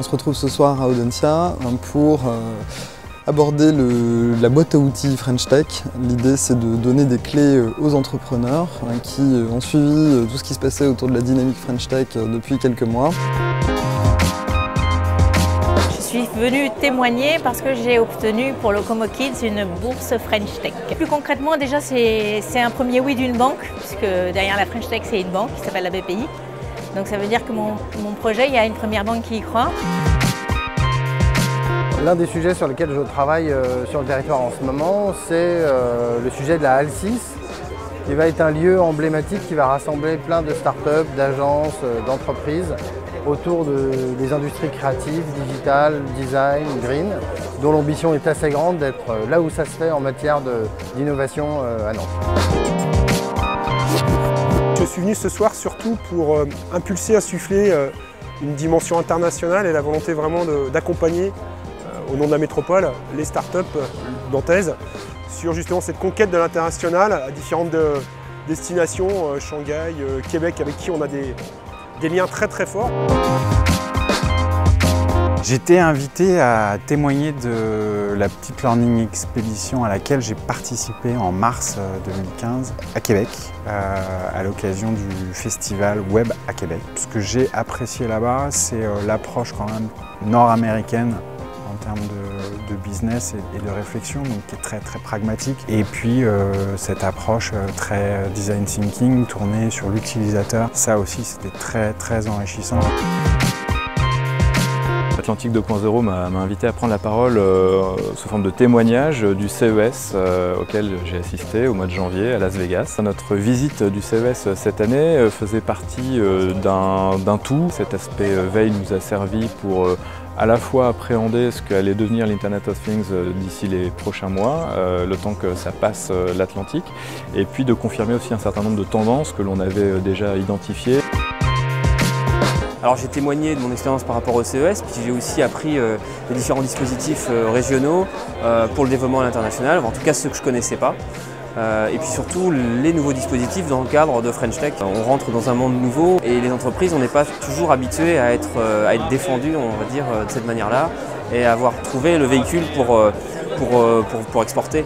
se retrouve ce soir à Audencia pour aborder la boîte à outils French Tech. L'idée, c'est de donner des clés aux entrepreneurs qui ont suivi tout ce qui se passait autour de la dynamique French Tech depuis quelques mois. Je suis venue témoigner parce que j'ai obtenu pour Locomo Kids une bourse French Tech. Plus concrètement, déjà, c'est un premier oui d'une banque, puisque derrière la French Tech, c'est une banque qui s'appelle la BPI. Donc ça veut dire que mon projet, il y a une première banque qui y croit. L'un des sujets sur lesquels je travaille sur le territoire en ce moment, c'est le sujet de la Halle 6, qui va être un lieu emblématique qui va rassembler plein de start-up, d'agences, d'entreprises autour des industries créatives, digitales, design, green, dont l'ambition est assez grande d'être là où ça se fait en matière d'innovation à Nantes. Je suis venu ce soir surtout pour impulser, insuffler une dimension internationale et la volonté vraiment d'accompagner au nom de la métropole les startups nantaises sur justement cette conquête de l'international à différentes destinations, Shanghai, Québec, avec qui on a des liens très très forts. J'étais invité à témoigner de la petite Learning Expedition à laquelle j'ai participé en mars 2015 à Québec, à l'occasion du festival Web à Québec. Ce que j'ai apprécié là-bas, c'est l'approche quand même nord-américaine en termes de business et de réflexion, donc qui est très très pragmatique. Et puis cette approche très design thinking tournée sur l'utilisateur, ça aussi c'était très très enrichissant. Atlantique 2.0 m'a invité à prendre la parole sous forme de témoignage du CES auquel j'ai assisté au mois de janvier à Las Vegas. Notre visite du CES cette année faisait partie d'un tout. Cet aspect veille nous a servi pour à la fois appréhender ce qu'allait devenir l'Internet of Things d'ici les prochains mois, le temps que ça passe l'Atlantique, et puis de confirmer aussi un certain nombre de tendances que l'on avait déjà identifiées. Alors j'ai témoigné de mon expérience par rapport au CES, puis j'ai aussi appris les différents dispositifs régionaux pour le développement à l'international, en tout cas ceux que je ne connaissais pas. Et puis surtout les nouveaux dispositifs dans le cadre de French Tech. On rentre dans un monde nouveau et les entreprises, on n'est pas toujours habitué à être défendues, on va dire, de cette manière-là, et à avoir trouvé le véhicule pour exporter.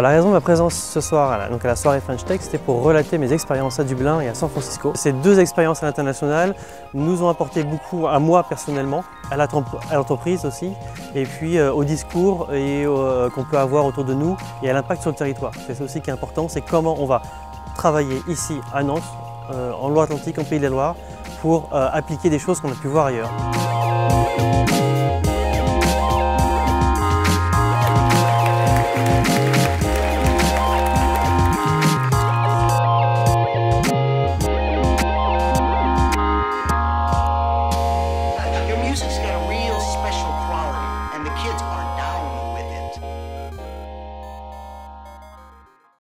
La raison de ma présence ce soir à la soirée French Tech, c'était pour relater mes expériences à Dublin et à San Francisco. Ces deux expériences à l'international nous ont apporté beaucoup à moi personnellement, à l'entreprise aussi, et puis au discours qu'on peut avoir autour de nous et à l'impact sur le territoire. C'est aussi qui est important, c'est comment on va travailler ici à Nantes, en Loire-Atlantique, en Pays de la Loire, pour appliquer des choses qu'on a pu voir ailleurs.